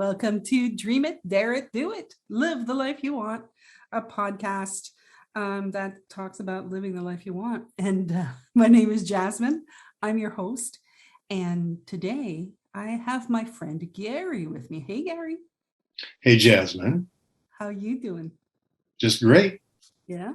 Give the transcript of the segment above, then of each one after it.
Welcome to Dream It, Dare It, Do It, Live the Life You Want, a podcast that talks about living the life you want. And my name is Jasmine. I'm your host. And today I have my friend Gary with me. Hey, Gary. Hey, Jasmine. How you doing? Just great. Yeah.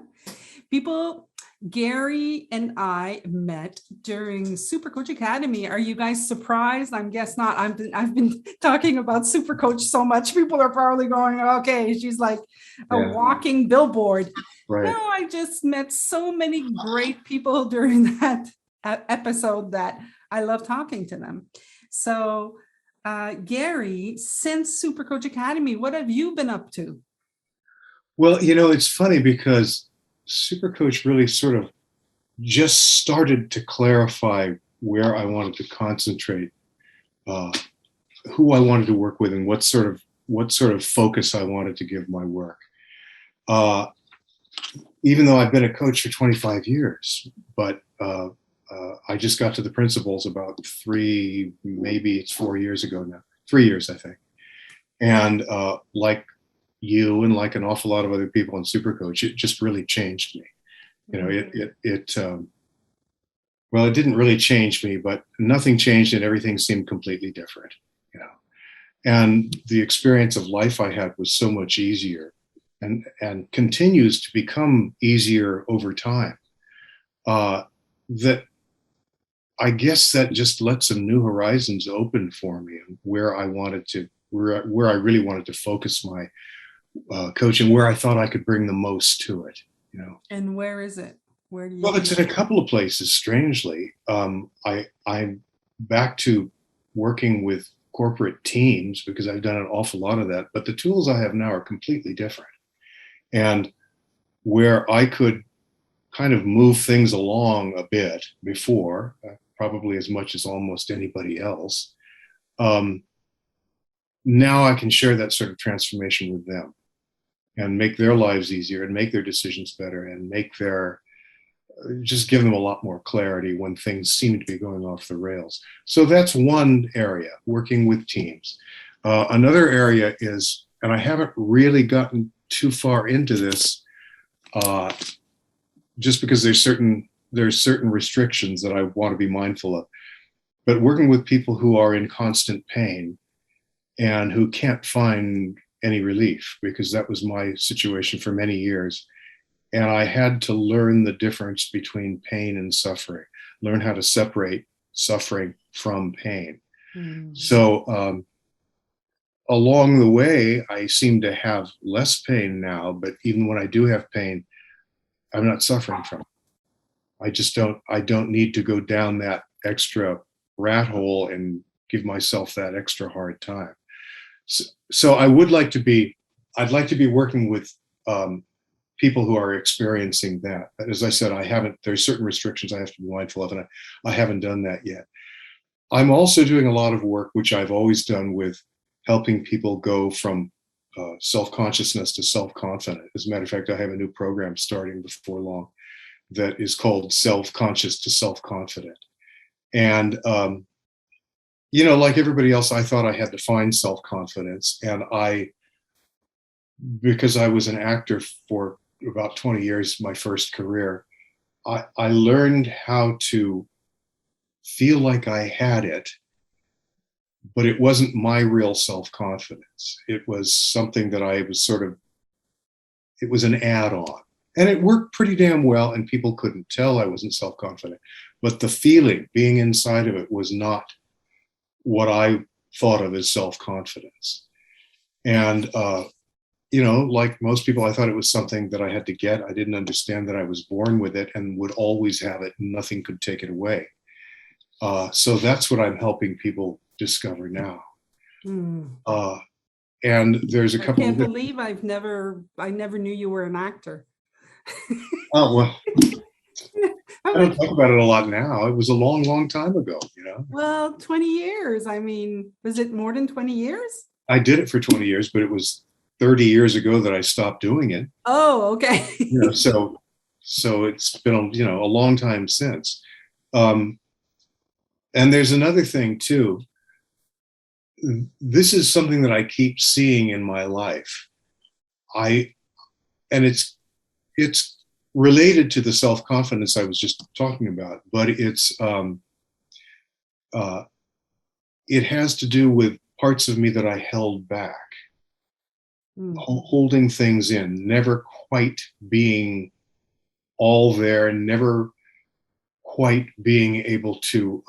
People, Gary and I met during Super Coach Academy. Are you guys surprised? I guess not. I've been talking about Super Coach so much. People are probably going, okay, she's like a walking billboard. Right. No, I just met so many great people during that episode that I love talking to them. So, Gary, since Super Coach Academy, what have you been up to? Well, it's funny because Supercoach really sort of just started to clarify where I wanted to concentrate, who I wanted to work with, and what sort of focus I wanted to give my work. Even though I've been a coach for 25 years, but I just got to the principles about 3 years ago now. 3 years, I think. And like you and like an awful lot of other people in Supercoach, it just really changed me. Well, it didn't really change me, but nothing changed and everything seemed completely different. And the experience of life I had was so much easier and continues to become easier over time. That I guess that just let some new horizons open for me, and where I really wanted to focus my coaching, where I thought I could bring the most to it. And where is it? Where do you? Well, it's in a couple of places. Strangely, I'm back to working with corporate teams because I've done an awful lot of that. But the tools I have now are completely different, and where I could kind of move things along a bit before, probably as much as almost anybody else. Now I can share that sort of transformation with them and make their lives easier and make their decisions better and just give them a lot more clarity when things seem to be going off the rails. So that's one area, working with teams. Another area is, and I haven't really gotten too far into this, just because there's certain restrictions that I want to be mindful of, but working with people who are in constant pain and who can't find any relief, because that was my situation for many years. And I had to learn the difference between pain and suffering, learn how to separate suffering from pain. Mm. So along the way, I seem to have less pain now, but even when I do have pain, I'm not suffering from it. I don't need to go down that extra rat hole and give myself that extra hard time. So I'd like to be working with people who are experiencing that. But as I said, there's certain restrictions I have to be mindful of, and I haven't done that yet. I'm also doing a lot of work, which I've always done, with helping people go from self-consciousness to self-confident. As a matter of fact, I have a new program starting before long that is called Self-Conscious to Self-Confident. And like everybody else, I thought I had to find self-confidence. And because I was an actor for about 20 years, my first career, I learned how to feel like I had it, but it wasn't my real self-confidence. It was something that it was an add-on. And it worked pretty damn well, and people couldn't tell I wasn't self-confident. But the feeling, being inside of it, was not what I thought of as self-confidence. And, like most people, I thought it was something that I had to get. I didn't understand that I was born with it and would always have it, and nothing could take it away. So that's what I'm helping people discover now. And there's a couple. I can't believe I never knew you were an actor. Oh, well. I don't talk about it a lot now. It was a long, long time ago, Well, 20 years. I mean, was it more than 20 years? I did it for 20 years, but it was 30 years ago that I stopped doing it. Oh, okay. So it's been, a long time since. And there's another thing too. this is something that I keep seeing in my life. And it's related to the self-confidence I was just talking about, but uh, it has to do with parts of me that I held back, holding things in, never quite being all there, never quite being able to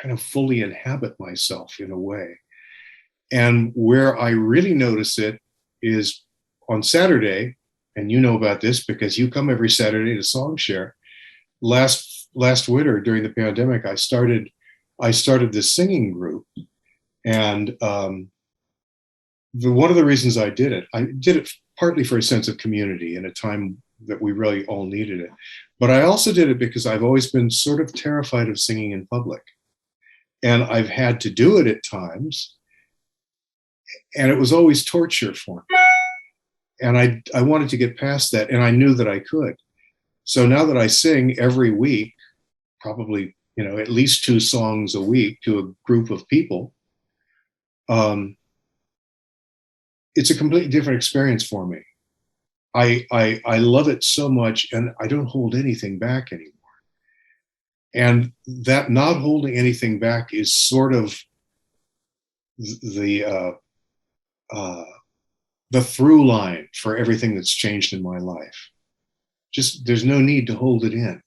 kind of fully inhabit myself in a way. And where I really notice it is on Saturday, and you know about this because you come every Saturday to Songshare. Last winter during the pandemic, I started this singing group, and one of the reasons I did it partly for a sense of community in a time that we really all needed it, but I also did it because I've always been sort of terrified of singing in public, and I've had to do it at times, and it was always torture for me. And I wanted to get past that, and I knew that I could. So now that I sing every week, probably, at least 2 songs a week to a group of people, it's a completely different experience for me. I love it so much, and I don't hold anything back anymore. And that not holding anything back is sort of the through line for everything that's changed in my life. Just there's no need to hold it in,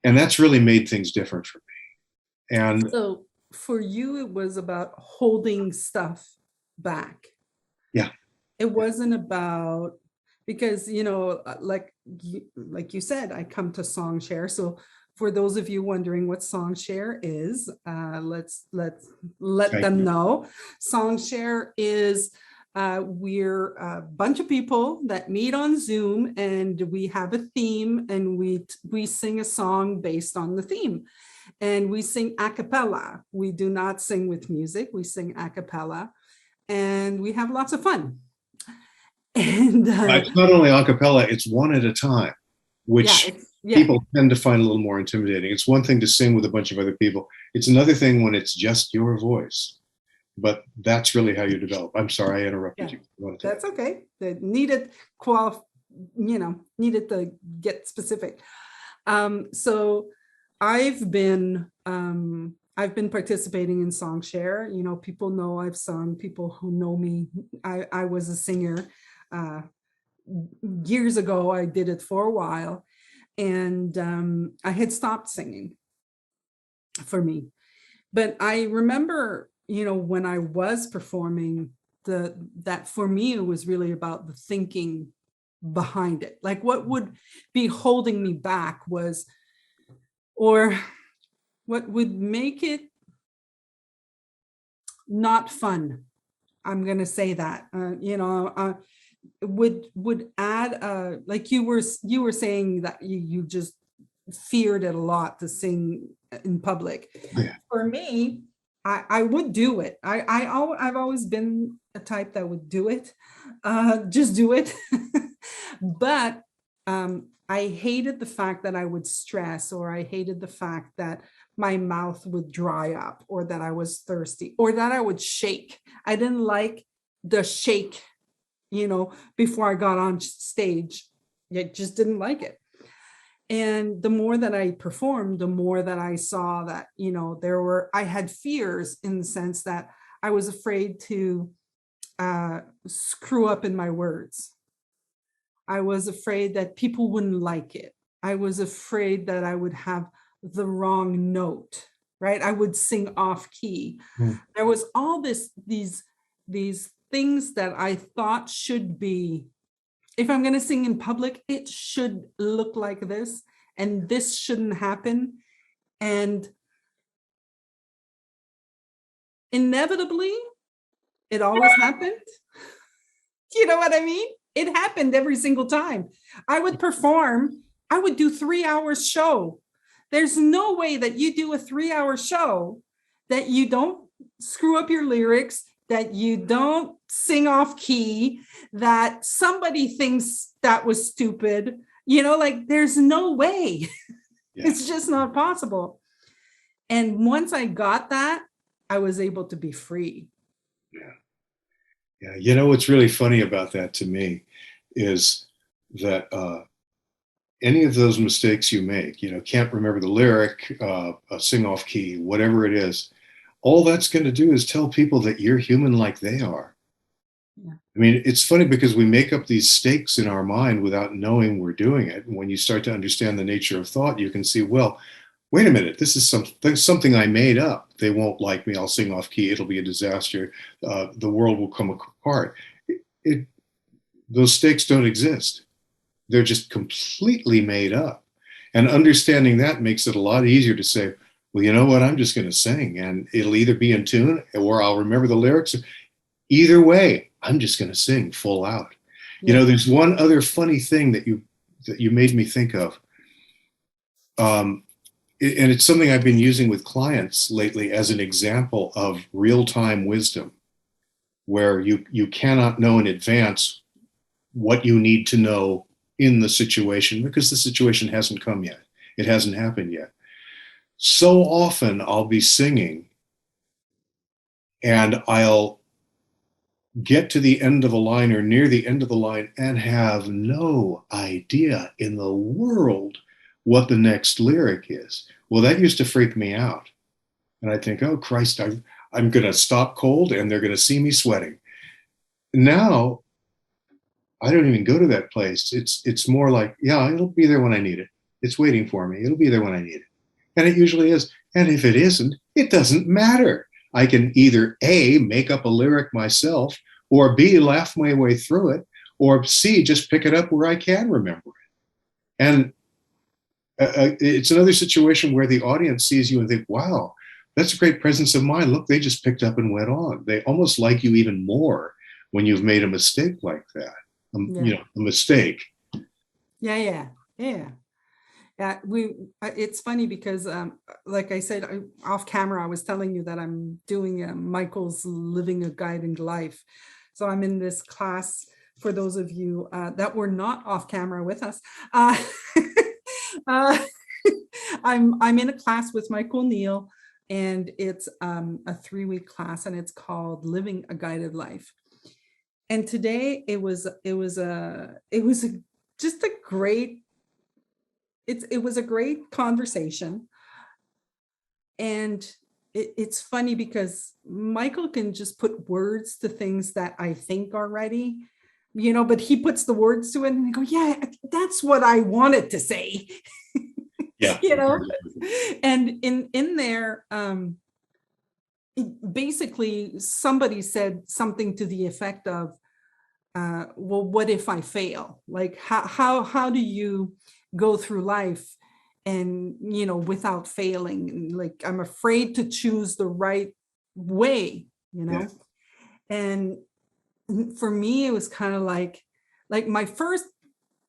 and that's really made things different for me. And So for you, it was about holding stuff back. yeah, It wasn't about, because, like you said, I come to Songshare. So for those of you wondering what Songshare is, let's let them know. Songshare is we're a bunch of people that meet on Zoom, and we have a theme, and we sing a song based on the theme, and we sing a cappella. We do not sing with music. We sing a cappella, and we have lots of fun. And it's not only a cappella, it's one at a time, which people tend to find a little more intimidating. It's one thing to sing with a bunch of other people. It's another thing when it's just your voice. But that's really how you develop. I'm sorry, I interrupted you. That's okay. Needed to get specific. So I've been participating in Songshare. People know I've sung. People who know me, I was a singer. Years ago, I did it for a while, and I had stopped singing for me. But I remember, when I was performing, that for me, it was really about the thinking behind it. Like what would be holding me back was, or what would make it not fun. I'm going to say that, would add, like you were saying that you just feared it a lot to sing in public. Yeah. For me, I would do it. I've always been a type that would do it, just do it. But I hated the fact that I would stress, or I hated the fact that my mouth would dry up, or that I was thirsty, or that I would shake. I didn't like the shake, before I got on stage. I just didn't like it. And the more that I performed, the more that I saw that, I had fears, in the sense that I was afraid to screw up in my words. I was afraid that people wouldn't like it. I was afraid that I would have the wrong note, right? I would sing off key. There was all these things that I thought should be, if I'm going to sing in public, it should look like this, and this shouldn't happen. And inevitably, it always happened. You know what I mean? It happened every single time. I would perform, I would do 3-hour show. There's no way that you do a 3-hour show that you don't screw up your lyrics, that you don't sing off key, that somebody thinks that was stupid. Like there's no way. Yeah. It's just not possible. And once I got that, I was able to be free. Yeah. Yeah. You know, what's really funny about that to me is that any of those mistakes you make, you know, can't remember the lyric, sing off key, whatever it is, all that's going to do is tell people that you're human like they are. Yeah. I mean, it's funny because we make up these stakes in our mind without knowing we're doing it. And when you start to understand the nature of thought, you can see, well, wait a minute, this is something I made up. They won't like me. I'll sing off key. It'll be a disaster. The world will come apart. It, those stakes don't exist. They're just completely made up. And understanding that makes it a lot easier to say, well, you know what? I'm just going to sing, and it'll either be in tune or I'll remember the lyrics. Either way, I'm just going to sing full out. Yeah. You know, there's one other funny thing that you made me think of. And it's something I've been using with clients lately as an example of real-time wisdom, where you cannot know in advance what you need to know in the situation because the situation hasn't come yet. It hasn't happened yet. So often I'll be singing and I'll get to the end of a line or near the end of the line and have no idea in the world what the next lyric is. Well, that used to freak me out. And I think, oh, Christ, I'm going to stop cold and they're going to see me sweating. Now, I don't even go to that place. It's more like, yeah, it'll be there when I need it. It's waiting for me. It'll be there when I need it. And it usually is. And if it isn't, it doesn't matter. I can either A, make up a lyric myself, or B, laugh my way through it, or C, just pick it up where I can remember it. And it's another situation where the audience sees you and think, wow, that's a great presence of mind. Look, they just picked up and went on. They almost like you even more when you've made a mistake like that. You know, a mistake. Yeah. It's funny because, like I said, off camera, I was telling you that I'm doing Michael's Living a Guided Life. So I'm in this class for those of you that were not off camera with us. I'm in a class with Michael Neal, and it's a 3-week class, and it's called Living a Guided Life. And today it was just a great, it was a great conversation. And it's funny because Michael can just put words to things that I think already, you know, but he puts the words to it and I go, yeah, that's what I wanted to say. Yeah. You know, and in there, basically somebody said something to the effect of, well, what if I fail? Like, how do you go through life and, you know, without failing? Like, I'm afraid to choose the right way, you know? Yeah. And for me, it was kind of like my first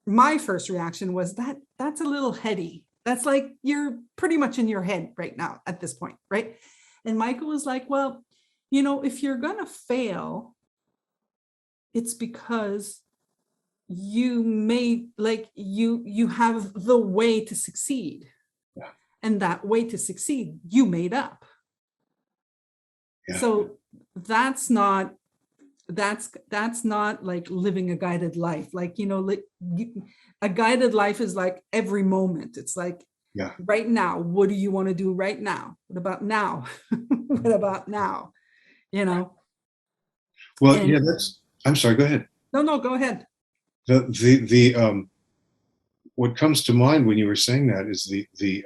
reaction was that's a little heady. That's like, you're pretty much in your head right now at this point, right? And Michael was like, well, you know, if you're going to fail, it's because you made, like, you have the way to succeed. Yeah. And that way to succeed, you made up. Yeah. So that's not like living a guided life. Like, you know, like a guided life is like every moment. It's like, yeah, right now, what do you want to do right now? What about now? What about now? You know? Well, yeah, I'm sorry, go ahead. No, go ahead. What comes to mind when you were saying that is the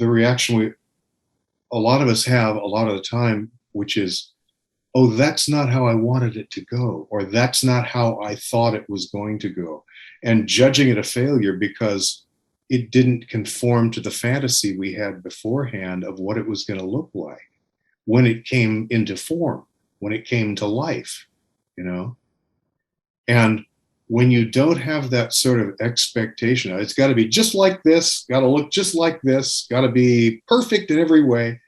reaction a lot of us have a lot of the time, which is, oh, that's not how I wanted it to go, or that's not how I thought it was going to go, and judging it a failure because it didn't conform to the fantasy we had beforehand of what it was going to look like when it came into form, when it came to life, you know? And when you don't have that sort of expectation, it's got to be just like this, got to look just like this, got to be perfect in every way.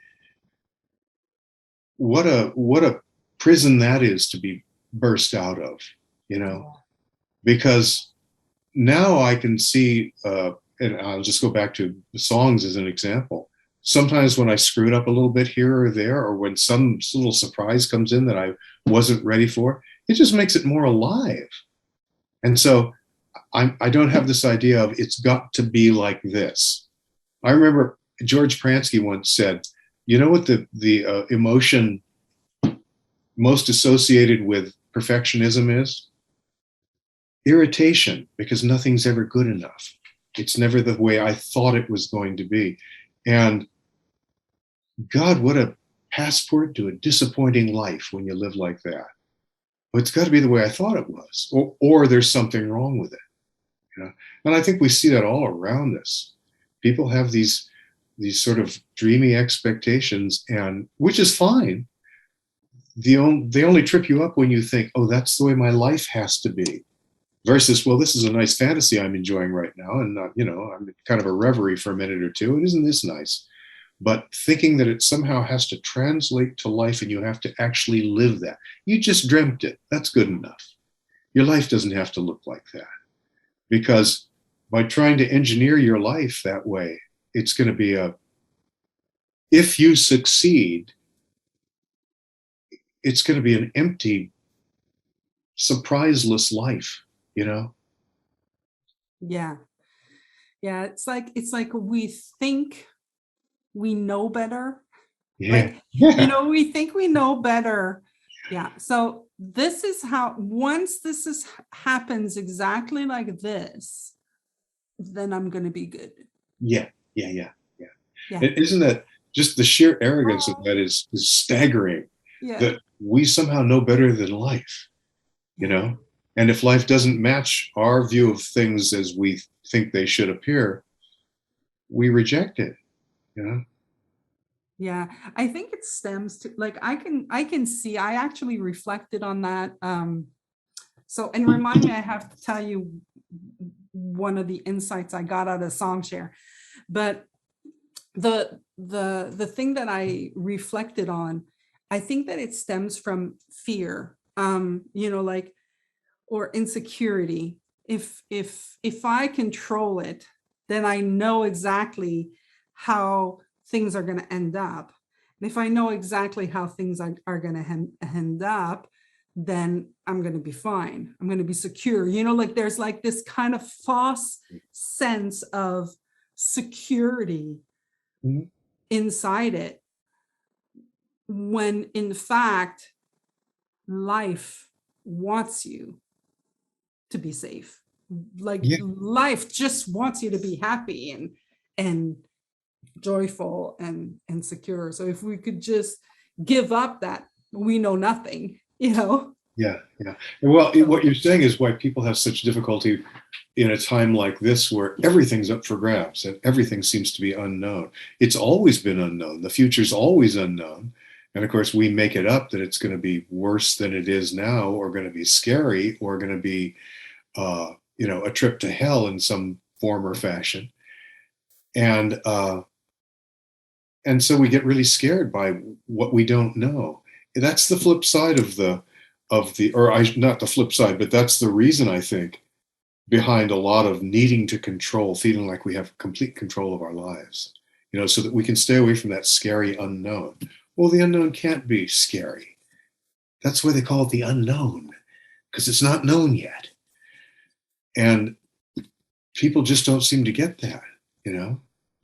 What a prison that is to be burst out of, you know? Because now I can see, and I'll just go back to the songs as an example. Sometimes when I screwed up a little bit here or there, or when some little surprise comes in that I wasn't ready for, it just makes it more alive. And so I don't have this idea of it's got to be like this. I remember George Pransky once said, you know what the emotion most associated with perfectionism is? Irritation, because nothing's ever good enough. It's never the way I thought it was going to be. And God, what a passport to a disappointing life when you live like that. Well, it's got to be the way I thought it was, or there's something wrong with it. You know? And I think we see that all around us. People have these sort of dreamy expectations, and which is fine. They only trip you up when you think, oh, that's the way my life has to be. Versus, well, this is a nice fantasy I'm enjoying right now, and I'm kind of a reverie for a minute or two. And isn't this nice? But thinking that it somehow has to translate to life and you have to actually live that. You just dreamt it. That's good enough. Your life doesn't have to look like that. Because by trying to engineer your life that way, it's going to be if you succeed, it's going to be an empty, surpriseless life, you know? Yeah. Yeah. It's like we think we know better. Yeah. Like, Yeah. we think we know better. Yeah. So this is how, once happens exactly like this, then I'm going to be good. Yeah. Yeah. Yeah. Yeah. Yeah. And isn't that just the sheer arrogance of that is staggering, Yeah. that we somehow know better than life, you Yeah. know? And if life doesn't match our view of things as we think they should appear, we reject it, you know? Yeah. I think it stems to, like, I can see, I actually reflected on that. So, and remind me, I have to tell you one of the insights I got out of Songshare, but the thing that I reflected on, I think that it stems from fear, like, or insecurity. If I control it, then I know exactly how things are going to end up. And if I know exactly how things are going to end up, then I'm going to be fine. I'm going to be secure. Like, there's like this kind of false sense of security Mhm. inside it, when in fact life wants you to be safe. Like, Yeah. life just wants you to be happy and joyful and secure. So if we could just give up that we know nothing, Yeah. Yeah. Well, So, what you're saying is why people have such difficulty in a time like this where everything's up for grabs and everything seems to be unknown. It's always been unknown. The future's always unknown. And of course, we make it up that it's going to be worse than it is now, or going to be scary, or going to be, a trip to hell in some form or fashion. And so we get really scared by what we don't know. That's the flip side not the flip side, but that's the reason, I think, behind a lot of needing to control, feeling like we have complete control of our lives, so that we can stay away from that scary unknown. Well, the unknown can't be scary. That's why they call it the unknown, because it's not known yet. And people just don't seem to get that, you know?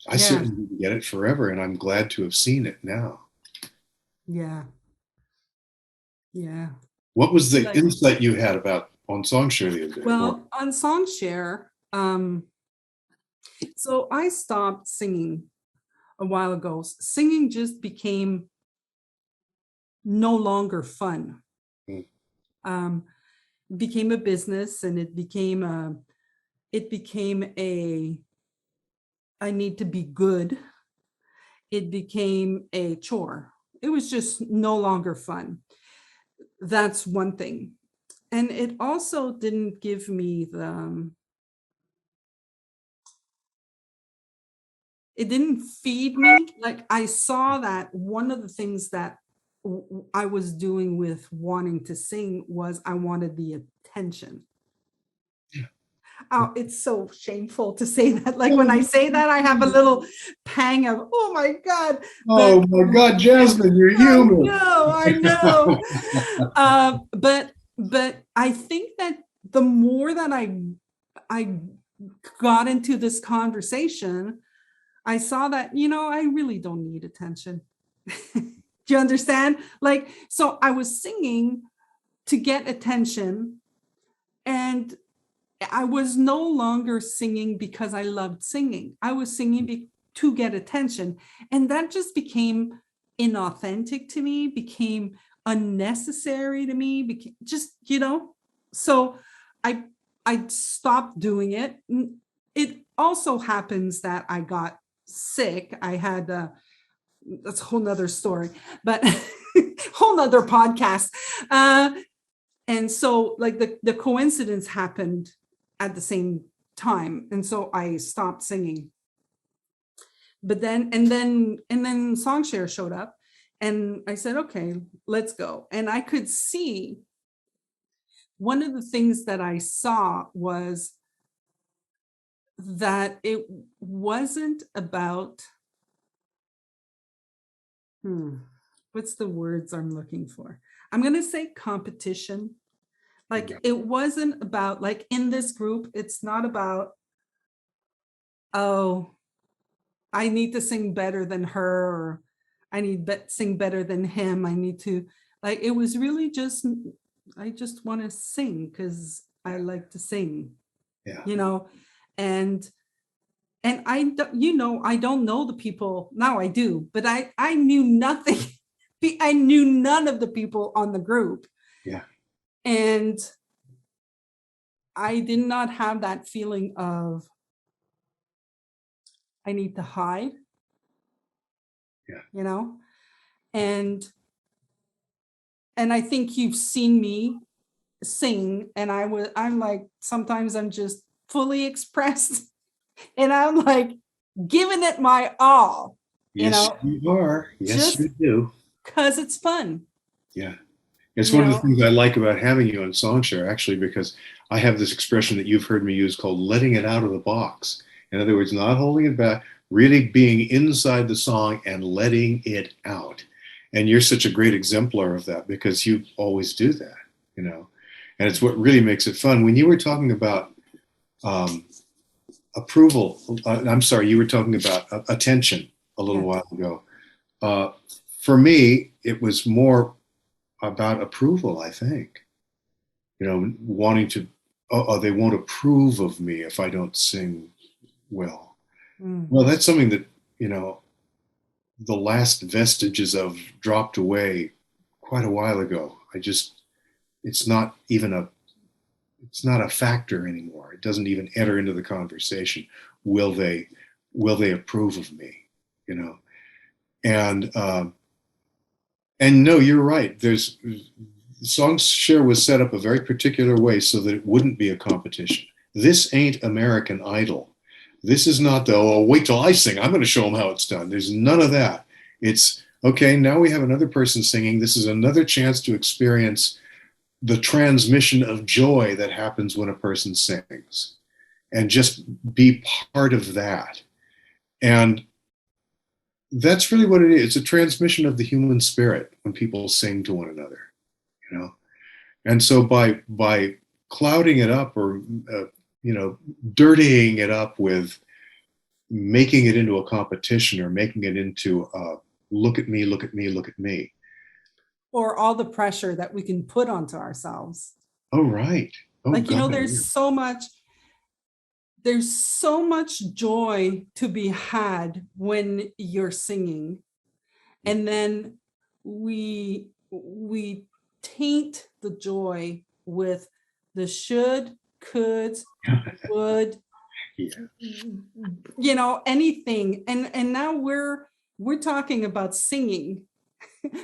I yeah, certainly didn't get it forever, and I'm glad to have seen it now. yeah, yeah. What was the Like, insight you had about on Songshare the other day? Or, well, on Songshare, so I stopped singing a while ago. Singing just became no longer fun. mm, Um, it became a business, and it became a I need to be good. It became a chore. It was just no longer fun. That's one thing. And it also didn't give me it didn't feed me. Like, I saw that one of the things that I was doing with wanting to sing was I wanted the attention. Oh, it's so shameful to say that. Like when I say that, I have a little pang of, oh my God. But Oh my God, Jasmine, you're human. I know. But I think that the more that I got into this conversation, I saw that, I really don't need attention. Do you understand? Like, so I was singing to get attention, and I was no longer singing because I loved singing. I was singing to get attention. And that just became inauthentic to me, became unnecessary to me, just, so I I stopped doing it. It also happens that I got sick. I had that's a whole nother story, but whole nother podcast. And so like the coincidence happened at the same time, and so I stopped singing. But then Songshare showed up, and I said, okay, let's go. And I could see, one of the things that I saw was that it wasn't about what's the words I'm looking for? I'm going to say competition. Like, it wasn't about, like, in this group, it's not about, oh, I need to sing better than her, or I need to sing better than him. I need to, like, it was really just, I just want to sing because I like to sing, Yeah. and I, I don't know the people now. I do, but I knew nothing. I knew none of the people on the group. Yeah. And I did not have that feeling of I need to hide. Yeah. And I think you've seen me sing, and I'm like, sometimes I'm just fully expressed, and I'm like giving it my all, Yes, you are. Yes, just you do. because it's fun. Yeah. It's one of the things I like about having you on Songshare, actually, because I have this expression that you've heard me use called letting it out of the box. In other words, not holding it back, really being inside the song and letting it out. And you're such a great exemplar of that because you always do that. And it's what really makes it fun. When you were talking about approval, I'm sorry, you were talking about attention a little while ago. For me, it was more about approval, I think. Wanting to, they won't approve of me if I don't sing well. Well, that's something that, the last vestiges of dropped away quite a while ago. It's not a factor anymore. It doesn't even enter into the conversation. Will they approve of me? And no, you're right. Songshare was set up a very particular way so that it wouldn't be a competition. This ain't American Idol. This is not wait till I sing. I'm going to show them how it's done. There's none of that. It's, okay, now we have another person singing. This is another chance to experience the transmission of joy that happens when a person sings, and just be part of that. And that's really what it is. It's a transmission of the human spirit when people sing to one another. And so by clouding it up, or dirtying it up with making it into a competition, or making it into look at me, look at me, look at me, or all the pressure that we can put onto ourselves. Oh, right. Oh, like, God, there's so much joy to be had when you're singing, and then we taint the joy with the should, could, would, anything. And now we're talking about singing.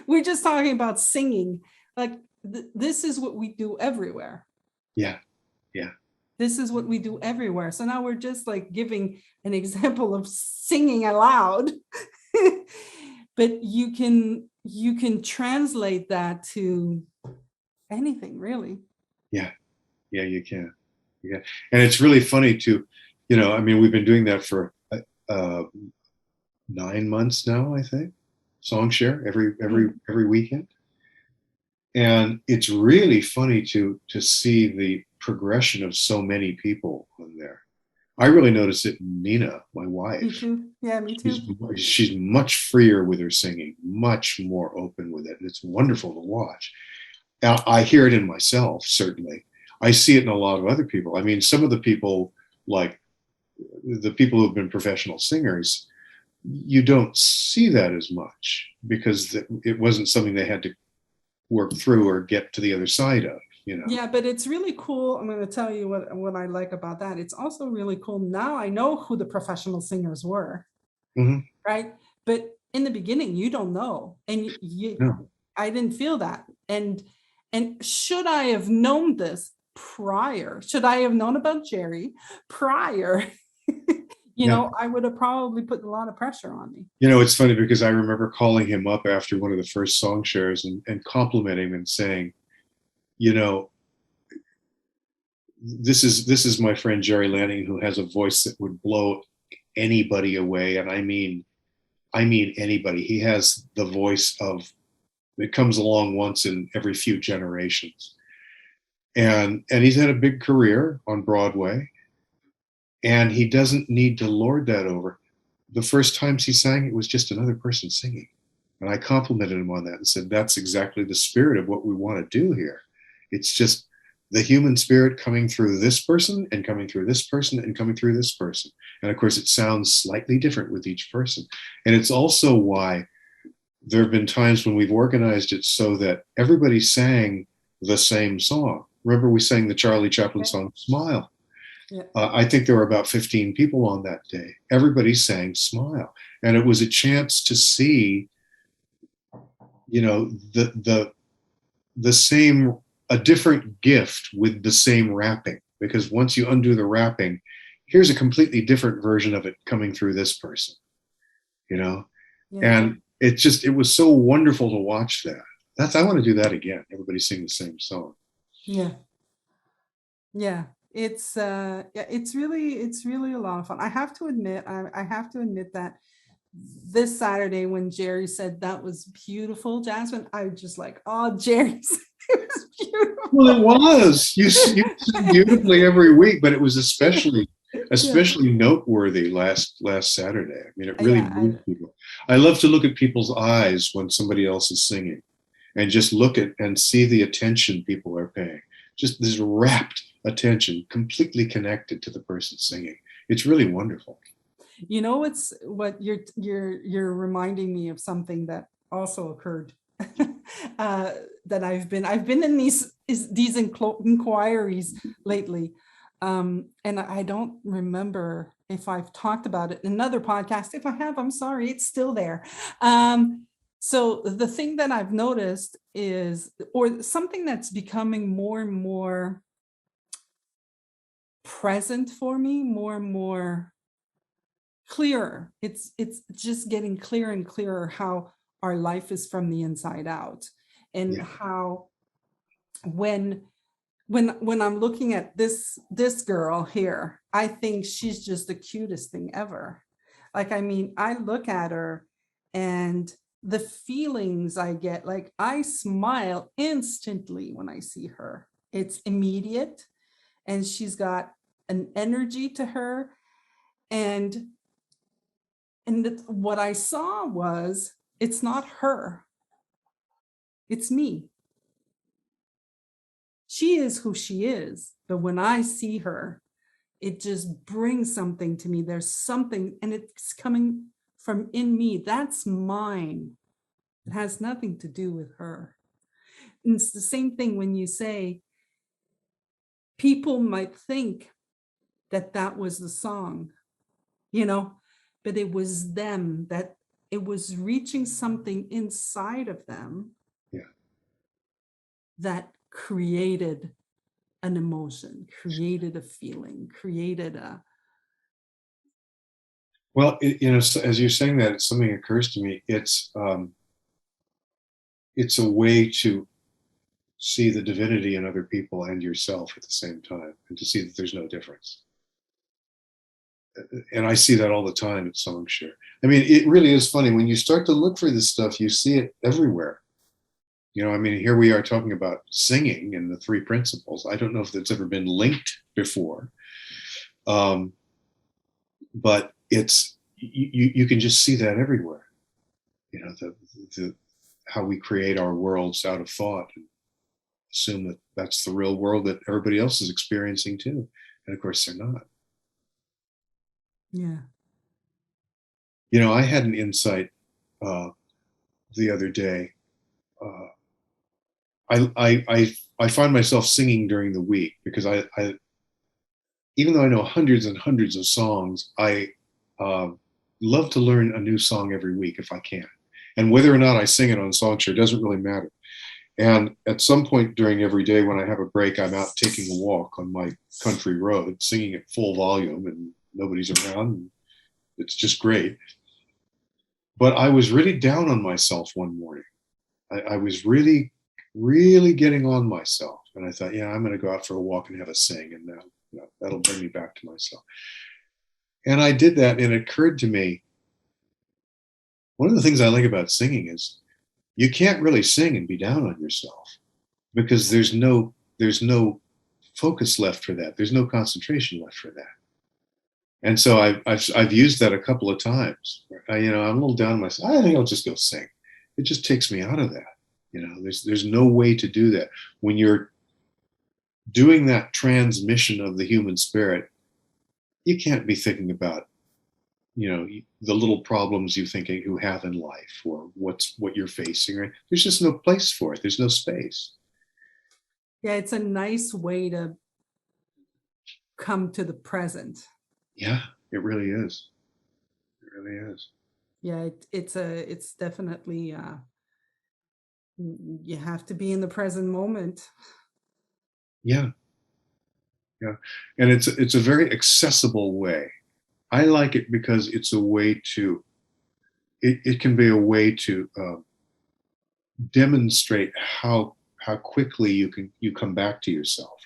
We're just talking about singing. Like, this is what we do everywhere. Yeah. This is what we do everywhere. So now we're just like giving an example of singing aloud. But you can translate that to anything, really. Yeah, you can. Yeah. And it's really funny to, I mean, we've been doing that for uh, 9 months now, I think. Song share Mm. every weekend. And it's really funny to see the progression of so many people on there. I really notice it in Nina, my Me wife. too. Yeah, me She's, too. she's much freer with her singing, much more open with it. And it's wonderful to watch. Now, I hear it in myself, certainly. I see it in a lot of other people. I mean, some of the people, like the people who have been professional singers, you don't see that as much because it wasn't something they had to work through or get to the other side of, Yeah, but it's really cool. I'm going to tell you what I like about that. It's also really cool. Now I know who the professional singers were, Mm-hmm. right? But in the beginning, you don't know. And No. I didn't feel that. And should I have known this prior? Should I have known about Jerry prior? Yeah. I would have probably put a lot of pressure on me. It's funny because I remember calling him up after one of the first song shares and complimenting him and saying, you know, this is my friend Jerry Lanning, who has a voice that would blow anybody away. And I mean anybody. He has the voice of it comes along once in every few generations. And he's had a big career on Broadway, and he doesn't need to lord that over. The first times he sang, it was just another person singing. And I complimented him on that and said, that's exactly the spirit of what we want to do here. It's just the human spirit coming through this person and coming through this person and coming through this person. And of course, it sounds slightly different with each person. And it's also why there have been times when we've organized it so that everybody sang the same song. Remember, we sang the Charlie Chaplin song, Smile. Yeah. I think there were about 15 people on that day. Everybody sang Smile. And it was a chance to see, the same, a different gift with the same wrapping. Because once you undo the wrapping, here's a completely different version of it coming through this person, you know? Yeah. And it was so wonderful to watch that. I want to do that again. Everybody sing the same song. Yeah. Yeah. It's really a lot of fun. I have to admit, I have to admit that this Saturday when Jerry said that was beautiful, Jasmine, I was just like, oh, Jerry's it was Well, beautiful. it was. You sing beautifully every week, but it was Yeah. especially noteworthy last Saturday. I mean, it really Yeah. moved people. I love to look at people's eyes when somebody else is singing, and just look at and see the attention people are paying. Just this rapt attention, completely connected to the person singing. It's really wonderful. It's what you're reminding me of something that also occurred. uh, that I've been in these inquiries lately, and I don't remember if I've talked about it in another podcast. If I have, I'm sorry, it's still there. So the thing that I've noticed is, or something that's becoming more and more present for me, more and more clearer. It's just getting clearer and clearer how our life is from the inside out, and Yeah. how when when I'm looking at this girl here, I think she's just the cutest thing ever. Like, I mean, I look at her and the feelings I get, like I smile instantly when I see her. It's immediate, and she's got an energy to her. And what I saw was, it's not her, it's me. She is who she is. But when I see her, it just brings something to me. There's something, and it's coming from in me. That's mine. It has nothing to do with her. And it's the same thing when you say, people might think that that was the song, you know, but it was them, that it was reaching something inside of them Yeah. that created an emotion, created a feeling, created a. Well, as you're saying that, something occurs to me. It's a way to see the divinity in other people and yourself at the same time, and to see that there's no difference. And I see that all the time at Songshare. I mean, it really is funny when you start to look for this stuff, you see it everywhere. You know, I mean, here we are talking about singing and the three principles. I don't know if that's ever been linked before, but it's you can just see that everywhere. You know, the how we create our worlds out of thought and assume that that's the real world that everybody else is experiencing too, and of course they're not. Yeah. You know, I had an insight the other day. Uh, I find myself singing during the week because I even though I know hundreds and hundreds of songs, I uh, love to learn a new song every week if I can. And whether or not I sing it on Songshare doesn't really matter. And at some point during every day when I have a break, I'm out taking a walk on my country road, singing at full volume, and nobody's around. And it's just great. But I was really down on myself one morning. I was really, really getting on myself. And I thought, yeah, I'm going to go out for a walk and have a sing. And now, you know, that'll bring me back to myself. And I did that. And it occurred to me, one of the things I like about singing is you can't really sing and be down on yourself because there's no focus left for that. There's no concentration left for that. And so I've used that a couple of times. You know, I'm a little down on myself. I think I'll just go sing. It just takes me out of that. You know, there's no way to do that. When you're doing that transmission of the human spirit, you can't be thinking about, you know, the little problems you think you have in life or what you're facing. Right? There's just no place for it. There's no space. Yeah, it's a nice way to come to the present. Yeah, it really is. It really is. Yeah, it's definitely you have to be in the present moment. Yeah, yeah, and it's a very accessible way. I like it because it's a way to. It can be a way to demonstrate how quickly you come back to yourself.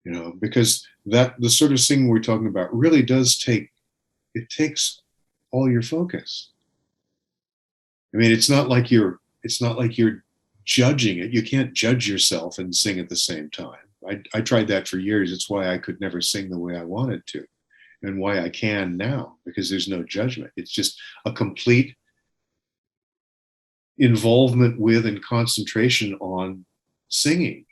You know, because that the sort of singing we're talking about really does takes all your focus. I mean, it's not like you're judging it. You can't judge yourself and sing at the same time. I tried that for years. It's why I could never sing the way I wanted to, and why I can now, because there's no judgment. It's just a complete involvement with and concentration on singing,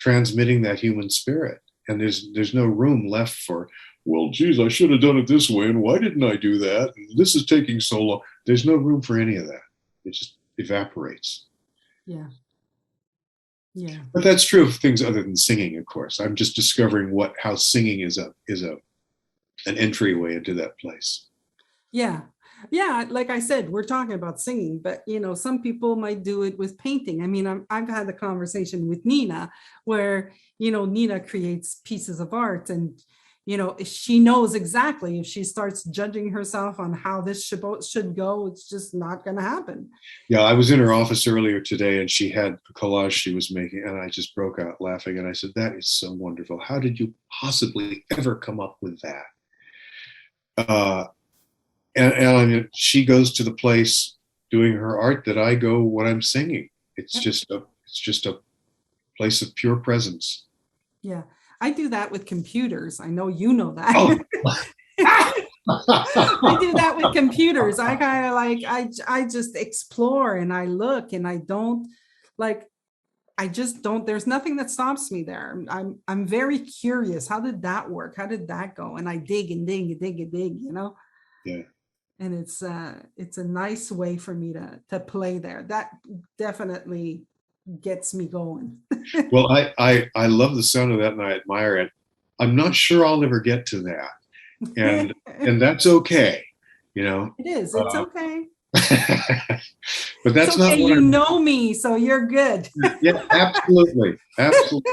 transmitting that human spirit. And there's no room left for, well, geez, I should have done it this way, and why didn't I do that? And this is taking so long. There's no room for any of that. It just evaporates. Yeah. Yeah. But that's true of things other than singing, of course. I'm just discovering how singing is an entryway into that place. Yeah. Yeah, like I said, we're talking about singing, but you know, some people might do it with painting. I mean, I've had the conversation with Nina where, you know, Nina creates pieces of art and, you know, she knows exactly if she starts judging herself on how this should go, it's just not going to happen. Yeah, I was in her office earlier today and she had a collage she was making, and I just broke out laughing. And I said, that is so wonderful. How did you possibly ever come up with that? And I mean, she goes to the place doing her art that I go when I'm singing. It's Yep. just a place of pure presence. Yeah. I do that with computers. I know you know that. Oh. I do that with computers. I kind of like I just explore and I look and I don't like I just don't there's nothing that stops me there. I'm very curious. How did that work? How did that go? And I dig and dig and dig and dig, you know? Yeah. And it's a nice way for me to play there. That definitely gets me going. Well, I love the sound of that and I admire it. I'm not sure I'll ever get to that, and that's okay, you know. It is. It's okay. But that's It's okay. not what You I'm. know me, so you're good. Yeah, absolutely, absolutely.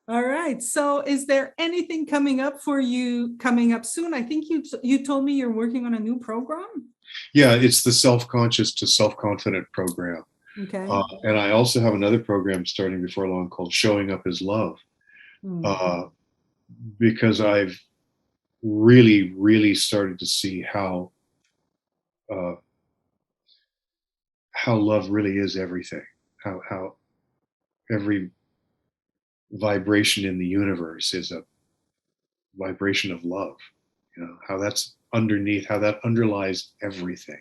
All right. So is there anything coming up for you coming up soon? I think you told me you're working on a new program. Yeah, it's the self-conscious to self-confident program. Okay. And I also have another program starting before long called Showing Up as Love, Mm. uh, because I've really, really started to see uh, how love really is everything. How every vibration in the universe is a vibration of love. You know how that's underneath, how that underlies everything.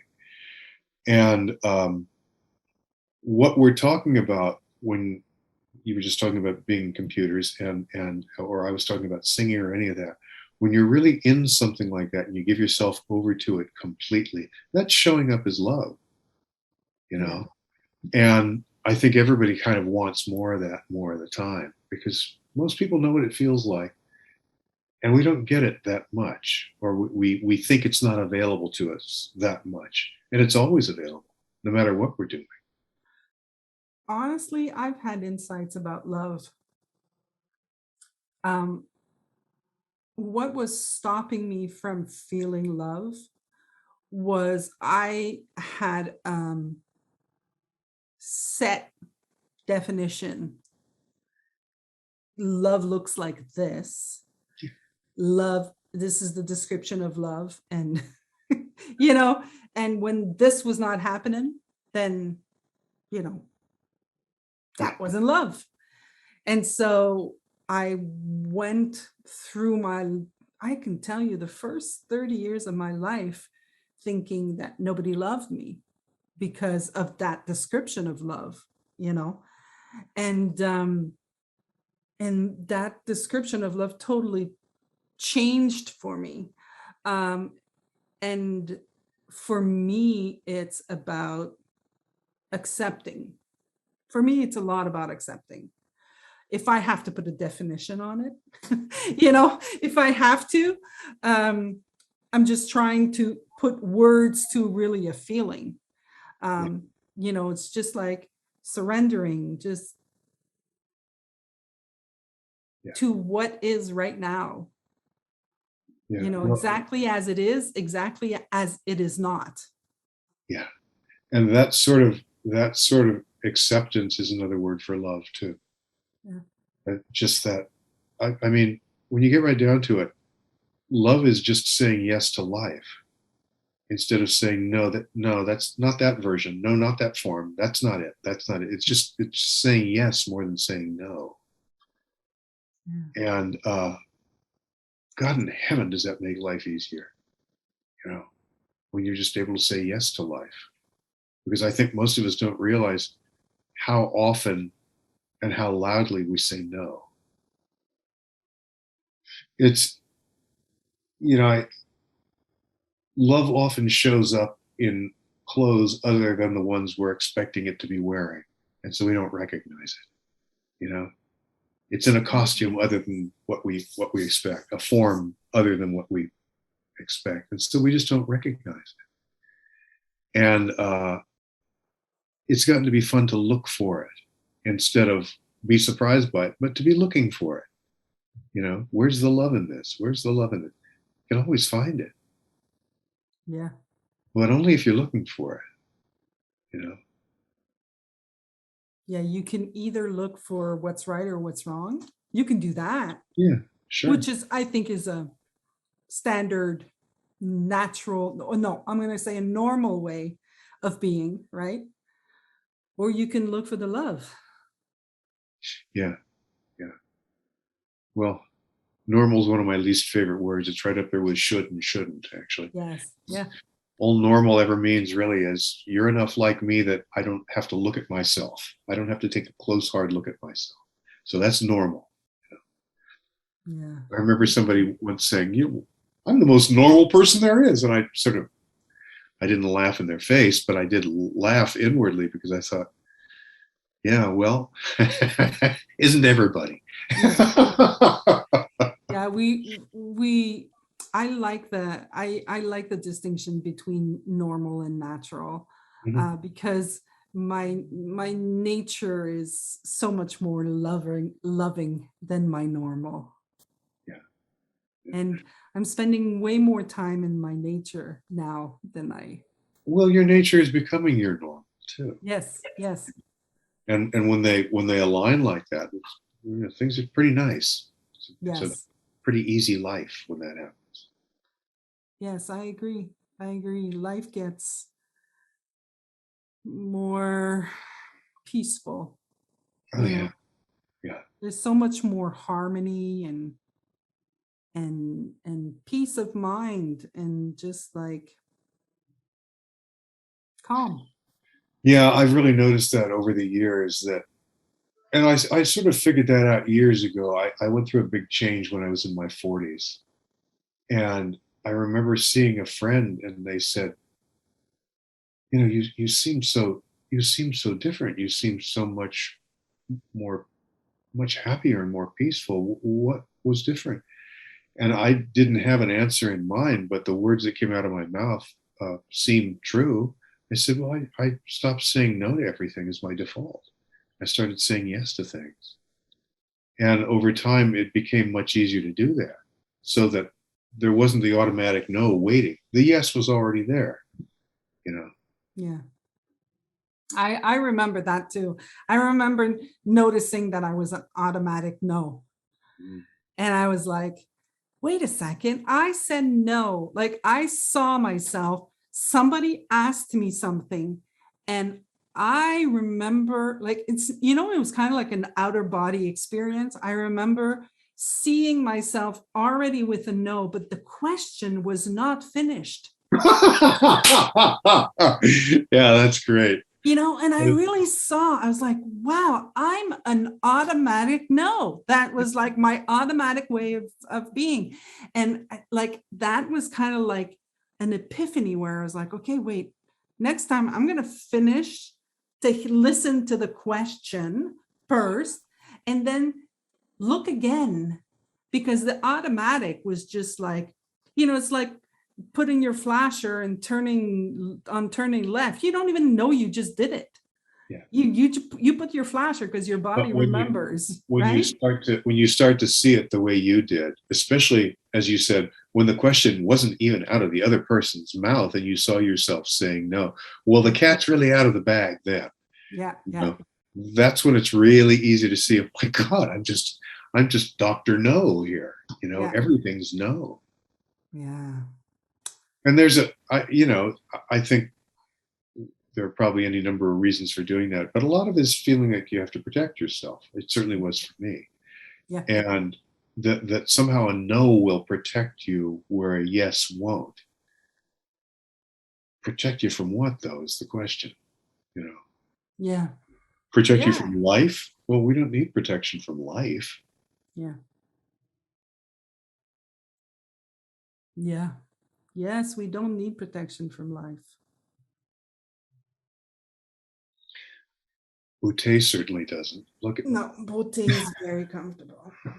And what we're talking about when you were just talking about being computers and or I was talking about singing or any of that, when you're really in something like that and you give yourself over to it completely, that's showing up as love, you Yeah. know. And I think everybody kind of wants more of that more of the time, because most people know what it feels like, and we don't get it that much, or we think it's not available to us that much, and it's always available no matter what we're doing. Honestly, I've had insights about love. Um, what was stopping me from feeling love was I had set definition. Love looks like this. Love, this is the description of love. And, you know, and when this was not happening, then, you know, Yeah, that wasn't love. And so I went through I can tell you the first 30 years of my life thinking that nobody loved me because of that description of love, you know? And that description of love totally changed for me. Um, and for me, it's about accepting. For me, it's a lot about accepting. If I have to put a definition on it, if I have to, um, I'm just trying to put words to really a feeling. yeah, Um, it's just like surrendering just yeah, to what is right now, yeah. Well, exactly as it is, exactly as it is not. yeah, and that sort of acceptance is another word for love too. Yeah. Just that. I mean, when you get right down to it, love is just saying yes to life instead of saying no. That no, that's not that version. No, not that form. That's not it. That's not it. It's just saying yes more than saying no. Yeah. And God in heaven, does that make life easier? You know, when you're just able to say yes to life. Because I think most of us don't realize how often and how loudly we say no. It's, you know, love often shows up in clothes other than the ones we're expecting it to be wearing. And so we don't recognize it, you know. It's in a costume other than what we expect, a form other than what we expect. And so we just don't recognize it. And it's gotten to be fun to look for it instead of be surprised by it, but to be looking for it. You know, where's the love in this? Where's the love in it? You can always find it, Yeah. but only if you're looking for it, you know? Yeah. You can either look for what's right or what's wrong. You can do that, Yeah, sure. which is, I think, is a standard, natural, no, I'm going to say a normal way of being, right? Or you can look for the love. Yeah, yeah. Well, normal is one of my least favorite words. It's right up there with should and shouldn't, actually. Yes. Yeah. All normal ever means really is you're enough like me that I don't have to look at myself. I don't have to take a close, hard look at myself. So that's normal. Yeah. I remember somebody once saying, I'm the most normal person there is. And I didn't laugh in their face, but I did laugh inwardly because I thought, yeah, well, isn't everybody? Yeah. Yeah. I like the distinction between normal and natural, Mhm. because my nature is so much more loving than my normal. Yeah, yeah. And I'm spending way more time in my nature now than I. Well, your nature is becoming your norm. too. Yes, yes, And when they align like that, things are pretty nice. It's a yes, pretty easy life when that happens. yes, I agree. I agree. Life gets more peaceful, Oh you yeah, know. yeah. There's so much more harmony and peace of mind and just like calm. Yeah, I've really noticed that over the years that, and I sort of figured that out years ago. I went through a big change when I was in my 40s. And I remember seeing a friend and they said, you seem so different. You seem so more, much happier and more peaceful. What was different? And I didn't have an answer in mind, but the words that came out of my mouth seemed true. I said, well, I stopped saying no to everything as my default. I started saying yes to things. And over time, it became much easier to do that so that there wasn't the automatic no waiting. The yes was already there, you know. Yeah. I remember that too. I remember noticing that I was an automatic no. Mm. And I was like, wait a second. I said no. Like I saw myself, somebody asked me something, and I remember like it was kind of like an outer body experience. I remember seeing myself already with a no, but the question was not finished. Yeah, that's great. And I really saw, I was like, wow, I'm an automatic no. That was like my automatic way of being. And like, that was kind of like an epiphany where I was like, okay, wait, next time I'm going to finish to listen to the question first and then look again, because the automatic was just like, it's like putting your flasher and turning left. You don't even know you just did it. Yeah. You put your flasher because your body But when you remembers, when you right? start to see it the way you did, especially as you said, when the question wasn't even out of the other person's mouth and you saw yourself saying no, well, the cat's really out of the bag then. Yeah, You yeah, know, that's when it's really easy to see, oh my God, I'm just Dr. No here. yeah, Everything's no. yeah, And I think there are probably any number of reasons for doing that, but a lot of it is feeling like you have to protect yourself. It certainly was for me. yeah, And that somehow a no will protect you where a yes won't. Protect you from what, though, is the question. You know, yeah, protect you yeah, from life? Well, we don't need protection from life. yeah, yeah. Yes, we don't need protection from life. Ute certainly doesn't. Look at, No, Bote is very comfortable. yeah.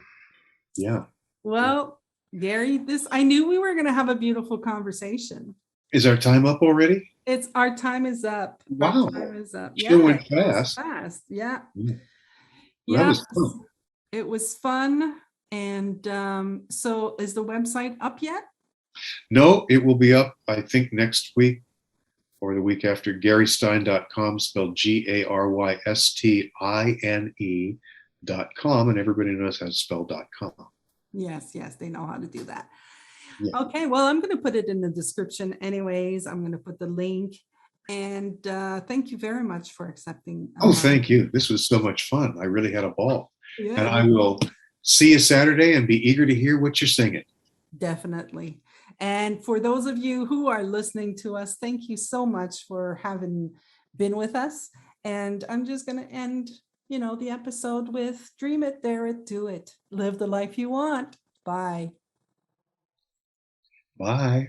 Yeah. Well, Gary, I knew we were going to have a beautiful conversation. Is our time up already? It's our time is up. Our Wow. time is up. Sure Yeah, went it goes fast. fast. Yeah. Yeah. Well, that Yeah. was fun. It was fun. And so is the website up yet? No, it will be up, I think, next week or the week after. GaryStine.com, spelled GaryStine.com, and everybody knows how to spell .com. Yes, yes, they know how to do that. Yeah. Okay, well, I'm going to put it in the description anyways. I'm going to put the link. And thank you very much for accepting. Oh, thank you. This was so much fun. I really had a ball. And Yeah, I will see you Saturday and be eager to hear what you're singing. definitely. And for those of you who are listening to us, thank you so much for having been with us. And I'm just going to end, the episode with dream it, dare it, do it. Live the life you want. Bye. Bye.